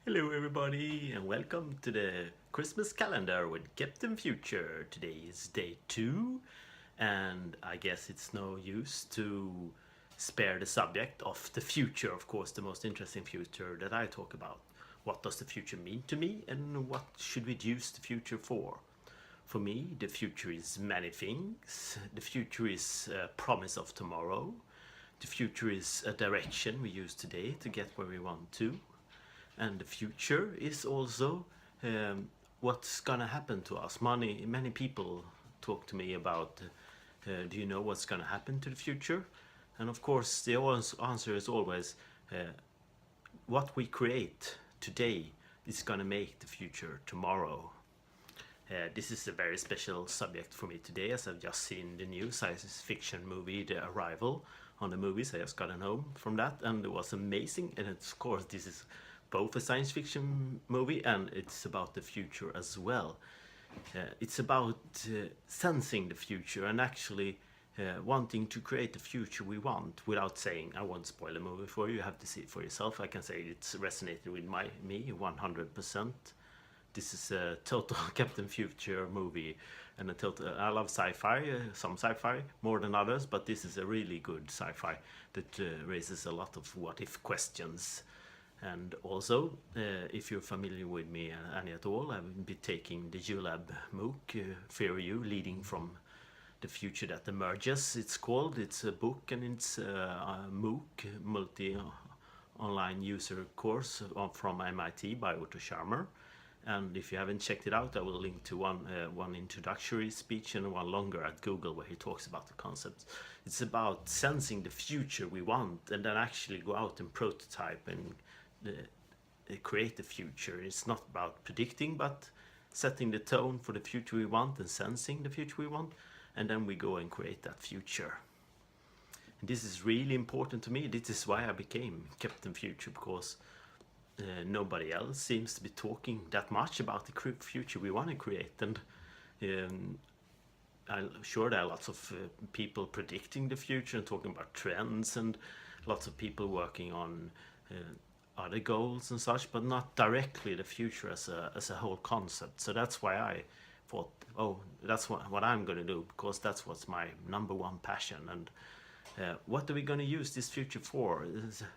Hello everybody and welcome to the Christmas calendar with Captain Future. Today is day 2 and I guess it's no use to spare the subject of the future, of course the most interesting future that I talk about. What does the future mean to me and what should we use the future for? For me, the future is many things. The future is a promise of tomorrow. The future is a direction we use today to get where we want to. And the future is also what's gonna happen to us. Many people talk to me about, do you know what's gonna happen to the future? And of course, the answer is always, what we create today is gonna make the future tomorrow. This is a very special subject for me today, as I've just seen the new science fiction movie, The Arrival, on the movies. I just got home from that, and it was amazing. And of course, this is both a science fiction movie and it's about the future as well. It's about sensing the future and actually wanting to create the future we want without saying, I won't spoil the movie for you, you have to see it for yourself. I can say it's resonated with me 100%. This is a total Captain Future movie, and I love sci-fi, some sci-fi more than others, but this is a really good sci-fi that raises a lot of what-if questions. And also, if you're familiar with me any at all, I will be taking the ULab MOOC, Fear You, Leading from the Future That Emerges, it's called. It's a book and it's a MOOC, multi-online user course from MIT by Otto Scharmer. And if you haven't checked it out, I will link to one introductory speech and one longer at Google where he talks about the concepts. It's about sensing the future we want and then actually go out and prototype and create the future. It's not about predicting, but setting the tone for the future we want and sensing the future we want, and then we go and create that future. And this is really important to me. This is why I became Captain Future, because nobody else seems to be talking that much about the future we want to create. And I'm sure there are lots of people predicting the future and talking about trends, and lots of people working on other goals and such, but not directly the future as a whole concept. So that's why I thought, oh, that's what I'm going to do, because that's what's my number one passion. And what are we going to use this future for?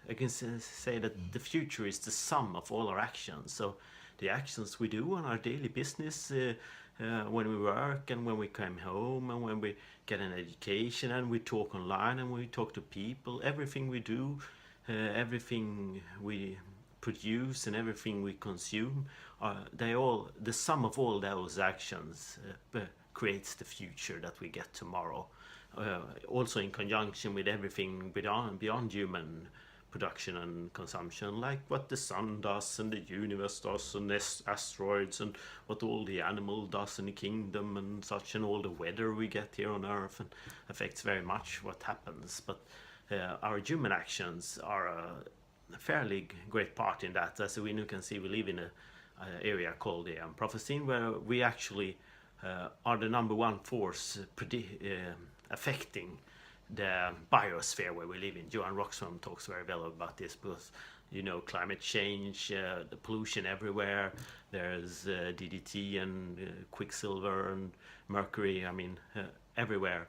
I can say that the future is the sum of all our actions. So the actions we do on our daily business, when we work and when we come home and when we get an education and we talk online and we talk to people, everything we do, everything we produce and everything we consume, the sum of all those actions creates the future that we get tomorrow. Also in conjunction with everything beyond human production and consumption, like what the sun does and the universe does and asteroids and what all the animal does in the kingdom and such, and all the weather we get here on Earth and affects very much what happens. But our human actions are a fairly great part in that. As we can see, we live in an area called the Anthropocene, where we actually are the number one force affecting the biosphere where we live in. Johan Rockström talks very well about this, because climate change, the pollution everywhere, there's DDT and quicksilver and mercury, everywhere,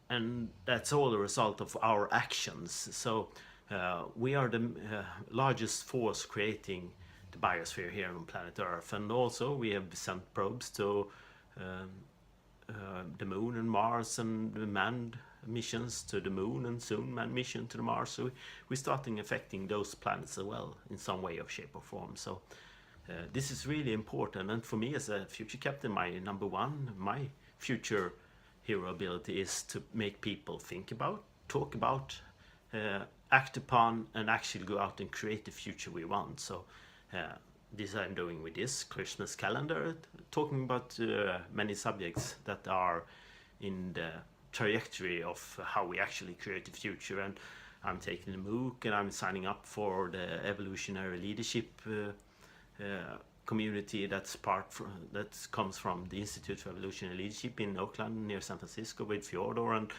and that's all a result of our actions. So we are the largest force creating the biosphere here on planet Earth, and also we have sent probes to the moon and Mars, and manned missions to the moon, and soon manned mission to the Mars. So we're starting affecting those planets as well in some way or shape or form. So this is really important, and for me as a future captain, my future hero ability is to make people think about, talk about, act upon, and actually go out and create the future we want. So this I'm doing with this Christmas calendar, talking about many subjects that are in the trajectory of how we actually create the future. And I'm taking the MOOC and I'm signing up for the evolutionary leadership community that comes from the Institute for Evolutionary Leadership in Oakland near San Francisco with Fyodor, and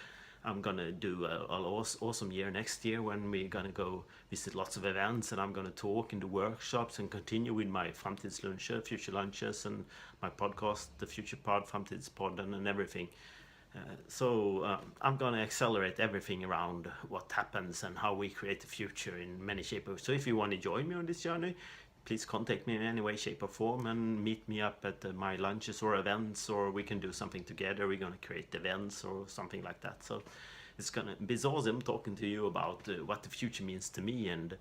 I'm gonna do an awesome year next year when we're gonna go visit lots of events, and I'm gonna talk in the workshops and continue with my Framtidslunscher, Future Lunches, and my podcast, the Future Pod, Framtidspodden, and everything. I'm gonna accelerate everything around what happens and how we create the future in many shapes. So if you want to join me on this journey, please contact me in any way, shape, or form, and meet me up at my lunches or events, or we can do something together. We're gonna create events or something like that. So it's gonna be awesome talking to you about what the future means to me, and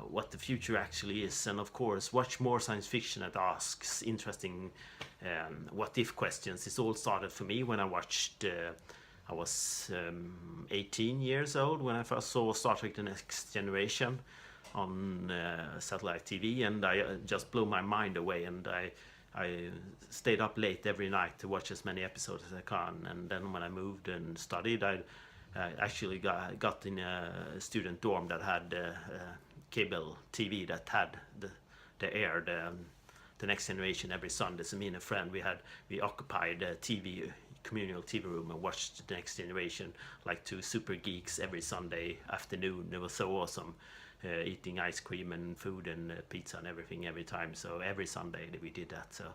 what the future actually is. And of course, watch more science fiction that asks interesting what if questions. It all started for me when I watched. I was 18 years old when I first saw Star Trek: The Next Generation on satellite TV, and I just blew my mind away. And I stayed up late every night to watch as many episodes as I can. And then when I moved and studied, I actually got in a student dorm that had cable TV that had the air the Next Generation every Sunday. So me and a friend, we occupied a communal TV room and watched the Next Generation like two super geeks every Sunday afternoon. It was so awesome. Eating ice cream and food and pizza and everything every time. So every Sunday we did that. So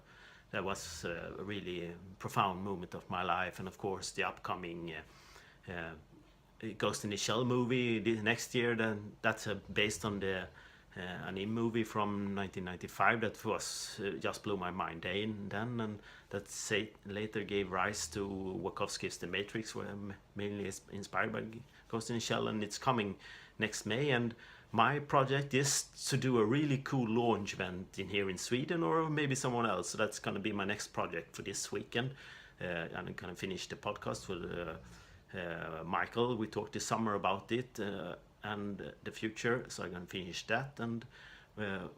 that was a really profound moment of my life. And of course, the upcoming Ghost in the Shell movie next year. Then that's based on the anime movie from 1995 that was just blew my mind then, and that later gave rise to Wachowski's The Matrix, where I'm mainly inspired by Ghost in the Shell, and it's coming next May. And my project is to do a really cool launch event here in Sweden, or maybe someone else. So that's going to be my next project for this weekend. I'm going to finish the podcast with Michael. We talked this summer about it and the future, so I'm going to finish that. And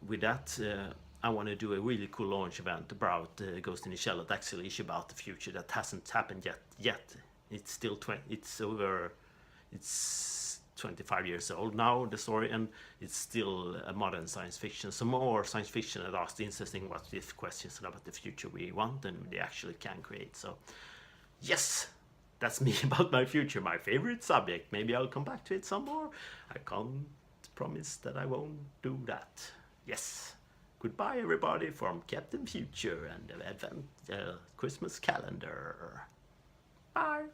with that, I want to do a really cool launch event about Ghost in the Shell. That actually is about the future that hasn't happened yet. It's still it's 25 years old now, the story, and it's still a modern science fiction. So more science fiction that asks interesting what if questions about the future we want and they actually can create. So yes, that's me about my future, my favorite subject. Maybe I'll come back to it some more. I can't promise that I won't do that. Yes. Goodbye everybody from Captain Future and the Advent Christmas calendar. Bye.